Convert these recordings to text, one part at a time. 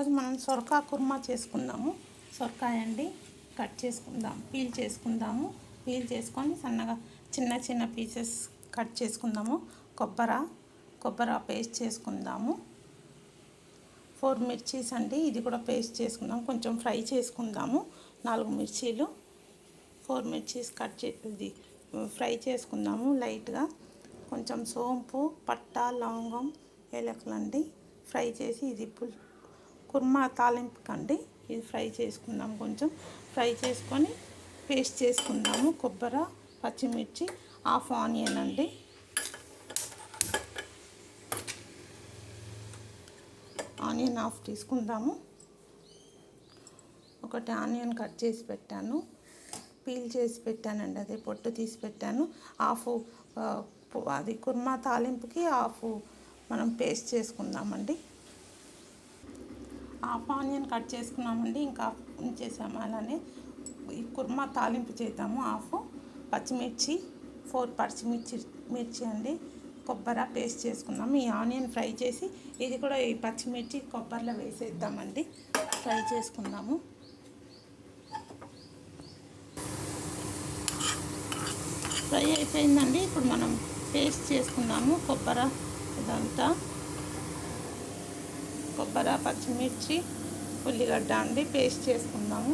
ఈరోజు మనం సొరకాయ కుర్మా చేసుకుందాము. సొరకాయ అండి కట్ చేసుకుందాం, పీల్ చేసుకుందాము. పీల్ చేసుకొని సన్నగా చిన్న చిన్న పీసెస్ కట్ చేసుకుందాము. కొబ్బరి పేస్ట్ చేసుకుందాము. 4 మిర్చీస్ అండి, ఇది కూడా పేస్ట్ చేసుకుందాం. కొంచెం ఫ్రై చేసుకుందాము. 4 మిర్చీలు 4 మిర్చీస్ కట్ చేసి ఫ్రై చేసుకుందాము లైట్గా. కొంచెం సోంపు, పట్టా, లవంగం, ఏలకులండి ఫ్రై చేసి ఇది కుర్మా తాలింపుకండి ఇది ఫ్రై చేసుకుందాం. కొంచెం ఫ్రై చేసుకొని పేస్ట్ చేసుకుందాము. కొబ్బరి, పచ్చిమిర్చి, హాఫ్ ఆనియన్ అండి. ఆనియన్ హాఫ్ తీసుకుందాము. ఒకటి ఆనియన్ కట్ చేసి పెట్టాను, పీల్ చేసి పెట్టానండి, అదే పొట్టు తీసి పెట్టాను. హాఫ్ అది కుర్మా తాలింపుకి హాఫ్ మనం పేస్ట్ చేసుకుందామండి. హాఫ్ ఆనియన్ కట్ చేసుకున్నామండి, ఇంకా ఉంచేసాము. అలానే ఈ కుర్మా తాలింపు చేద్దాము. హాఫ్ పచ్చిమిర్చి, 4 పచ్చిమిర్చి అండి, కొబ్బరి పేస్ట్ చేసుకుందాము. ఈ ఆనియన్ ఫ్రై చేసి ఇది కూడా ఈ పచ్చిమిర్చి కొబ్బరిలో వేసేద్దామండి. ఫ్రై చేసుకుందాము. ఫ్రై అయిపోయిందండి. ఇప్పుడు మనం పేస్ట్ చేసుకుందాము. ఇదంతా కొబ్బరి, పచ్చిమిర్చి, ఉల్లిగడ్డ అండి పేస్ట్ చేసుకుందాము.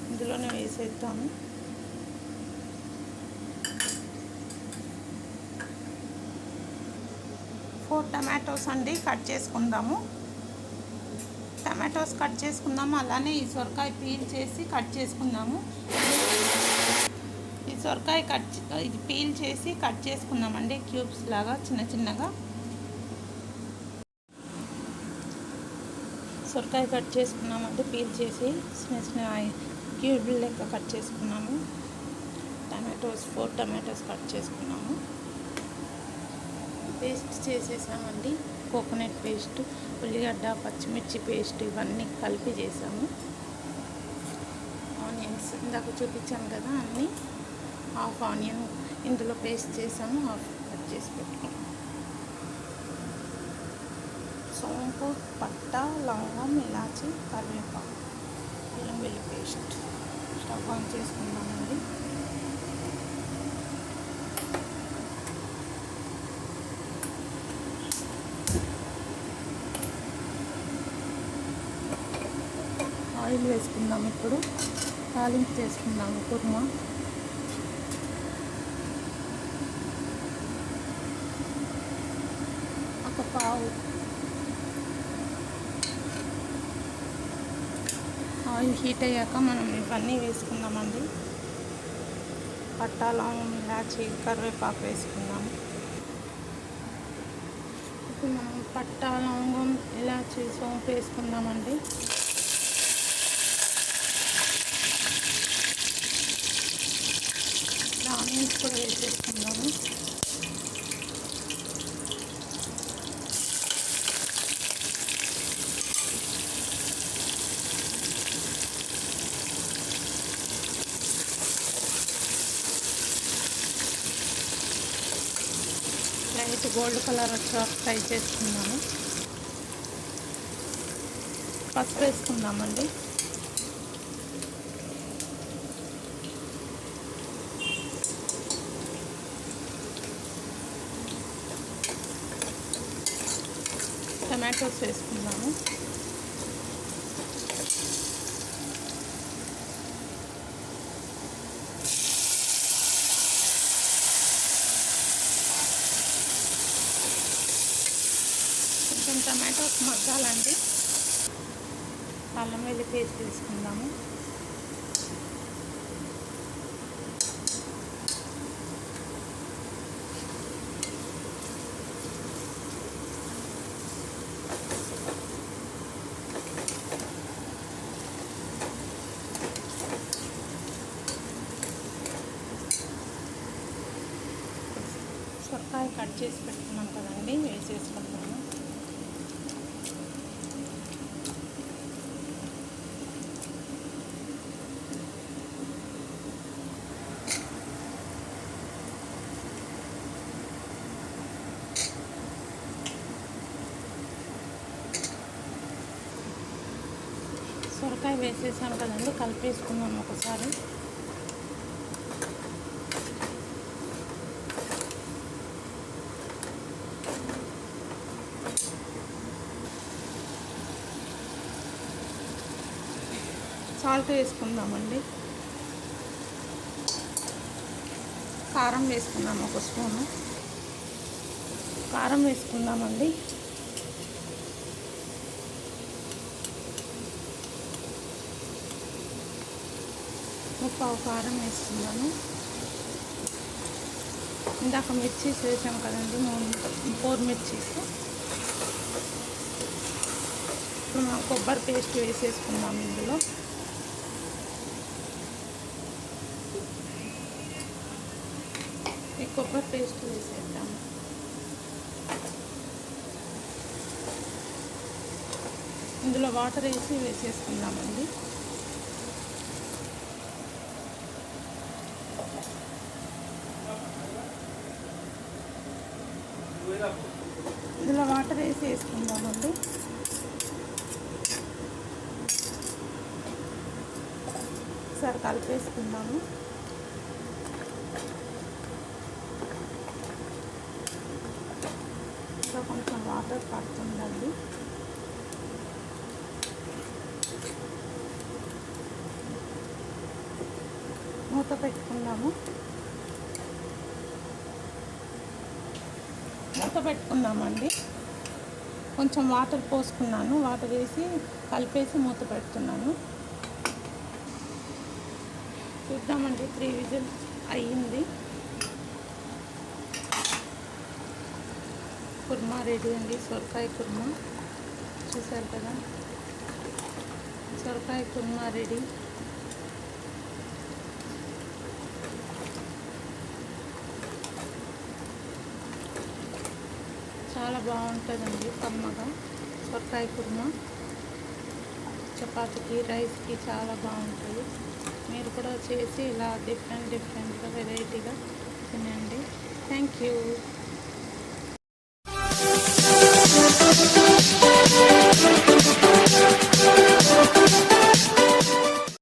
ఇందులోనే వేసేద్దాము. ఫోర్ టమాటోస్ అండి కట్ చేసుకుందాము. టమాటోస్ కట్ చేసుకుందాము. అలానే ఈ సొరకాయ పీల్ చేసి కట్ చేసుకుందాము. ఈ సొరకాయ ఇది పీల్ చేసి కట్ చేసుకుందామండి, క్యూబ్స్ లాగా చిన్న చిన్నగా. సొరకాయ కట్ చేసుకున్నామండి, పీల్ చేసి చిన్న చిన్న క్యూబులు లెక్క కట్ చేసుకున్నాము. 4 టమాటోస్ కట్ చేసుకున్నాము. పేస్ట్ చేసేసామండి. కోకోనట్ పేస్ట్, ఉల్లిగడ్డ, పచ్చిమిర్చి పేస్ట్ ఇవన్నీ కలిపి చేసాము. ఆనియన్స్ ఇందాక చూపించాను కదా, అన్నీ హాఫ్ ఆనియన్ ఇందులో పేస్ట్ చేసాము, హాఫ్ కట్ చేసి పెట్టుకున్నాము. సోంపు, పట్ట, లవంగం, ఇలాచి, కరివేపాకు, అల్లం వెల్లుల్లి పేస్ట్. స్టవ్ ఆన్ చేసుకుందామండి. ఆయిల్ వేసుకుందాం. ఇప్పుడు తాలింపు చేసుకుందాము. కుర్మా ఒక పావు ఆయిల్ హీట్ అయ్యాక మనం ఇవన్నీ వేసుకుందామండి. పట్టా, లవంగం, ఇలాచి, కరివేపాకు వేసుకుందాము. ఇప్పుడు మనం పట్టా, లవంగం, ఇలాచి, సోంపు వేసుకుందామండి. ఆనియన్స్ కూడా వేసేసుకుందాము. లైట్ గోల్డ్ కలర్ వచ్చాక ఫ్రై చేసుకుందాము. పసుపు వేసుకుందామండి. టమాటోస్ వేసుకుందాము. కొంచెం టమాటోస్ మగ్గాలండి. అల్లం వెల్లుల్లి పేస్ట్ వేసుకుందాము. సొరకాయ కట్ చేసి పెట్టుకున్నాం కదండి, వేసేసుకుందాము. సొరకాయ వేసేసాను కదండి, కలిపేసుకున్నాము ఒకసారి. సాల్ట్ వేసుకుందామండి. కారం వేసుకుందాం, 1 స్పూను కారం వేసుకుందామండి. పావు కారం వేసుకున్నాను. ఇందాక మిర్చీస్ వేసాం కదండి, 4 మిర్చీస్. ఇప్పుడు మనం కొబ్బరి పేస్ట్ వేసేసుకుందాం ఇందులో. ఈ కొబ్బరి పేస్ట్ వేసేద్దాం. ఇందులో వాటర్ వేసి వేసేసుకుందామండి. ఇందులో వాటర్ వేసి వేసుకుందామండి. ఒకసారి కలిపేసుకుందాము. ఇంకా కొంచెం వాటర్ పడుతుందండి. మూత పెట్టుకుందాము. మూత పెట్టుకుందామండి. కొంచెం వాటర్ పోసుకున్నాను, వాటర్ వేసి కలిపేసి మూత పెడుతున్నాను. చూద్దామండి, 3 విజిల్స్ అయ్యింది. కుర్మా రెడీ అండి, సొరకాయ కుర్మా. చూసారు కదా, సొరకాయ కుర్మా రెడీ. చాలా బాగుంటుందండి, కమ్మగా. సొరకాయ కుర్మా చపాతీకి, రైస్కి చాలా బాగుంటుంది. మీరు కూడా చేసి ఇలా డిఫరెంట్గా వెరైటీగా తినండి. Thank you.